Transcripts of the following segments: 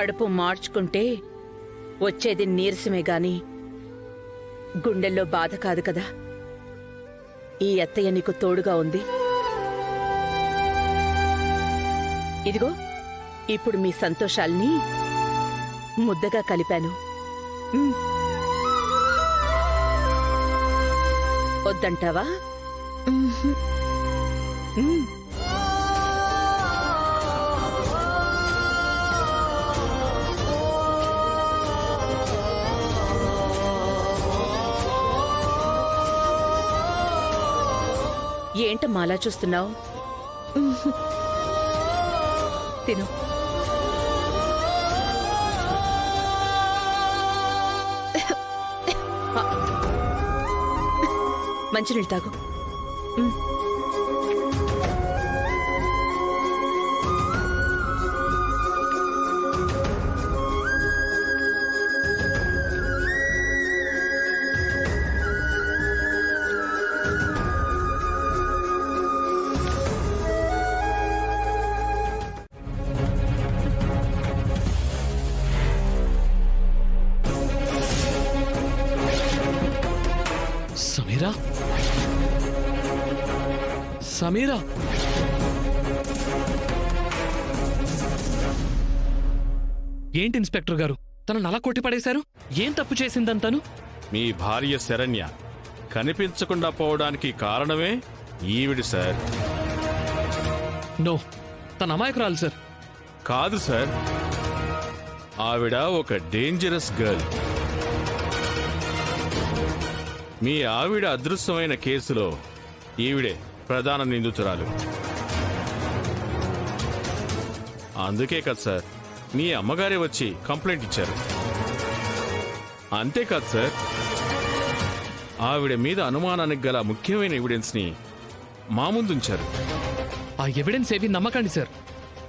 కడుపు మార్చుకుంటే వచ్చేది నీరసమే గాని గుండెల్లో బాధ కాదు కదా. ఈ అత్తయ్య నీకు తోడుగా ఉంది. ఇదిగో ఇప్పుడు మీ సంతోషాల్ని ముద్దగా కలిపాను. వద్దంటావా? ఏంటమ్మా అలా చూస్తున్నావు? తిను. మంచినీళ్ళు తాగు. సమీరా, సమీరా, ఏంటి ఇన్స్పెక్టర్ గారు తనను అలా కొట్టి పడేశారు? ఏం తప్పు చేసిందంతను? మీ భార్య శరణ్య కనిపించకుండా పోవడానికి కారణమే ఈవిడి సార్. నో, తన అమాయకురాలు సార్. కాదు సార్, ఆవిడ ఒక డేంజరస్ గర్ల్. మీ ఆవిడ అదృశ్యమైన కేసులో ఈవిడే ప్రధాన నిందితురాలు. అందుకే కదా సార్ మీ అమ్మగారే వచ్చి కంప్లైంట్ ఇచ్చారు. అంతేకాదు సార్, ఆవిడ మీద అనుమానానికి గల ముఖ్యమైన ఎవిడెన్స్ ని మా ముందుంచారు. ఆ ఎవిడెన్స్ ఏవి నమ్మకండి సార్,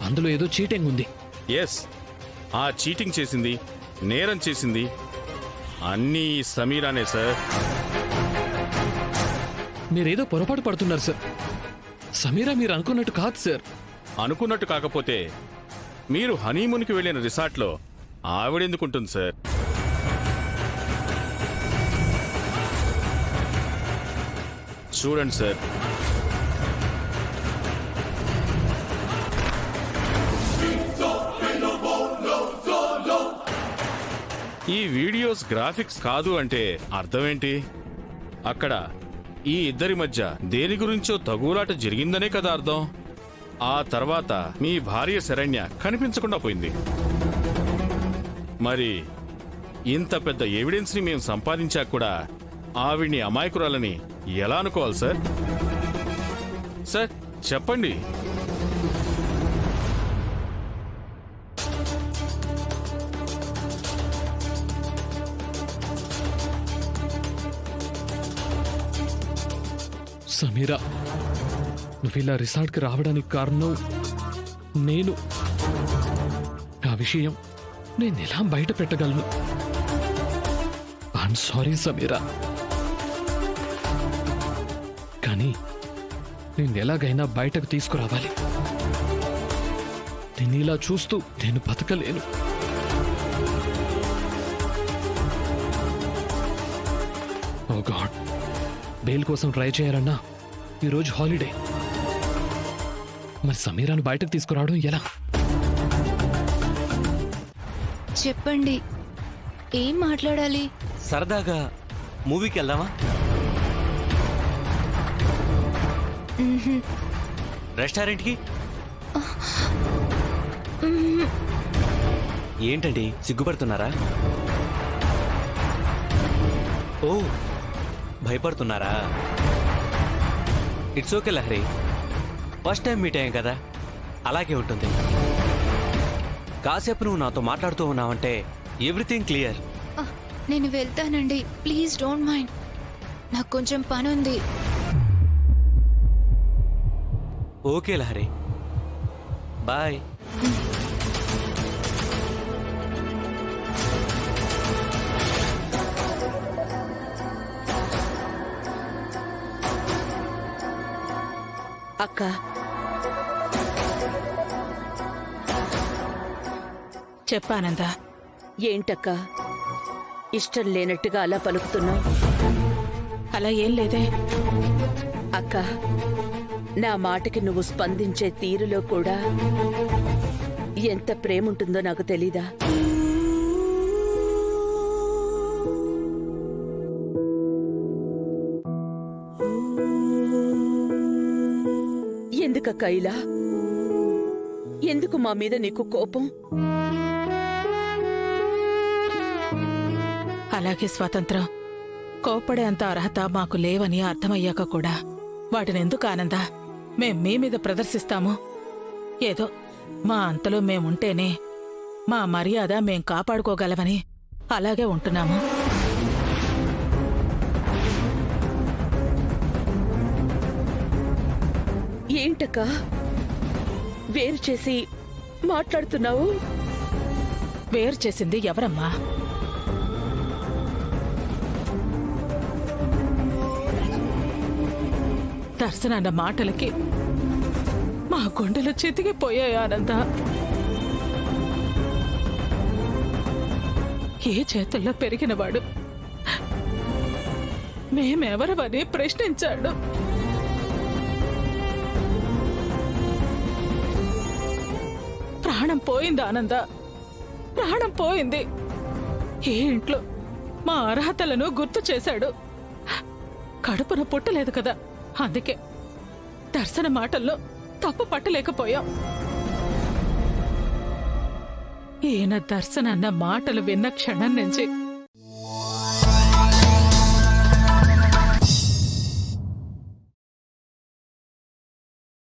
అందులో ఏదో చీటింగ్ ఉంది. ఎస్, ఆ చీటింగ్ చేసింది, నేరం చేసింది అన్నీ సమీరానే సార్. మీరేదో పొరపాటు పడుతున్నారు సార్. సమీరా మీరు అనుకున్నట్టు కాదు సార్. అనుకున్నట్టు కాకపోతే మీరు హనీమూన్కి వెళ్లిన రిసార్ట్లో ఆవిడెందుకుంటుంది సార్? చూడండి సార్, ఈ వీడియోస్ గ్రాఫిక్స్ కాదు అంటే అర్థమేంటి? అక్కడ ఈ ఇద్దరి మధ్య దేని గురించో తగులాట జరిగిందనే కదా అర్థం. ఆ తర్వాత మీ భార్య శరణ్య కనిపించకుండా పోయింది. మరి ఇంత పెద్ద ఎవిడెన్స్ ని మేము సంపాదించాక కూడా ఆవిడ్ని అమాయకురాలని ఎలా అనుకోవాలి సార్? సార్ చెప్పండి. సమీరా, నువ్వు ఇలా రిసార్ట్కి రావడానికి కారణం నేను. ఆ విషయం నేను ఎలా బయట పెట్టగలను? ఐఎమ్ సారీ సమీరా, కానీ నేను ఎలాగైనా బయటకు తీసుకురావాలి. నేను ఇలా చూస్తూ నేను బతకలేను. ఓ గాడ్, బెయిల్ కోసం ట్రై చేయాలన్నా ఈరోజు హాలిడే. మరి సమీరాను బయటకు తీసుకురావడం ఎలా? చెప్పండి, ఏం మాట్లాడాలి? సరదాగా మూవీకి వెళ్దామా? రెస్టారెంట్కి? ఏంటండి సిగ్గుపడుతున్నారా? ఓ, భయపడుతున్నారా? It's okay Lahari, first time meet అయ్యాం కదా, అలాగే ఉంటుంది. కాసేపు నువ్వు నాతో మాట్లాడుతూ ఉన్నావంటే ఎవ్రీథింగ్ క్లియర్. నేను వెళ్తానండి, ప్లీజ్ డోంట్ మైండ్. నాకు కొంచెం పని ఉంది. Okay Lahari, bye. అక్క, చెప్పానందా. ఏంటక్కా ఇష్టం లేనట్టుగా అలా పలుకుతున్నావు? అలా ఏం లేదే. అక్క, నా మాటకి నువ్వు స్పందించే తీరులో కూడా ఎంత ప్రేముంటుందో నాకు తెలీదా? ఎందుకక్క ఇలా? ఎందుకు మా మీద నీకు కోపం? అలాగే స్వాతంత్రం, కోపడే అంత అర్హత మాకు లేవని అర్థమయ్యాక కూడా వాటినెందుకు ఆనందా మేం మీ మీద ప్రదర్శిస్తాము? ఏదో మా అంతలో మేముంటేనే మా మర్యాద మేం కాపాడుకోగలవని అలాగే ఉంటున్నాము. ఏంటక్క వేరు చేసి మాట్లాడుతున్నావు? వేరు చేసింది ఎవరమ్మా? దర్శనన్న మాటలకి మా గుండెలు చితికిపోయాయి ఆనంద. ఏ చేతుల్లో పెరిగినవాడు మేమెవరవని ప్రశ్నించాడు. ప్రాణం పోయింది ఆనంద, ప్రాణం పోయింది. ఏ ఇంట్లో మా అర్హతలను గుర్తు చేశాడు. కడుపున పుట్టలేదు కదా, అందుకే దర్శన మాటల్లో తప్పు పట్టలేకపోయాం. ఈయన దర్శన అన్న మాటలు విన్న క్షణం నుంచి